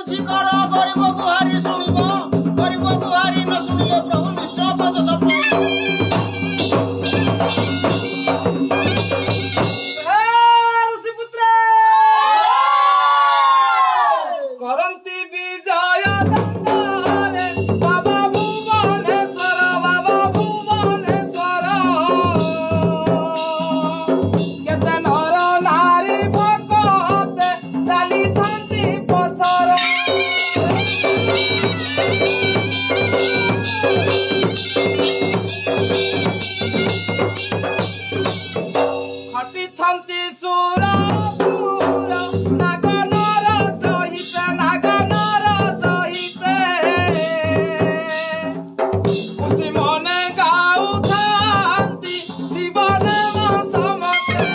କିଛି କର ଗରିବ ଗୁହାରି ଶୁଣିବ ଗରିବ ଗୁହାରି ନ ଶୁଣିଲେ ପ୍ରଭୁ ନିଶ୍ଚୟ ପଦ ସଫଳ ଋଷିପୁତ୍ର କରନ୍ତି ବିଜୟ ଦଣ୍ଡରେ ବାବା ଭୁବନେଶ୍ୱର କେତେ ନର ନାରୀ ଭକତେ ଚାଲିଥାନ୍ତି ପଛରେ ଖଟିଛନ୍ତି ସୁର ନାଗନର ସହିତ ଖୁସି ମନେ ଗାଉଥାନ୍ତି ଶିବଦେବ ସମସ୍ତେ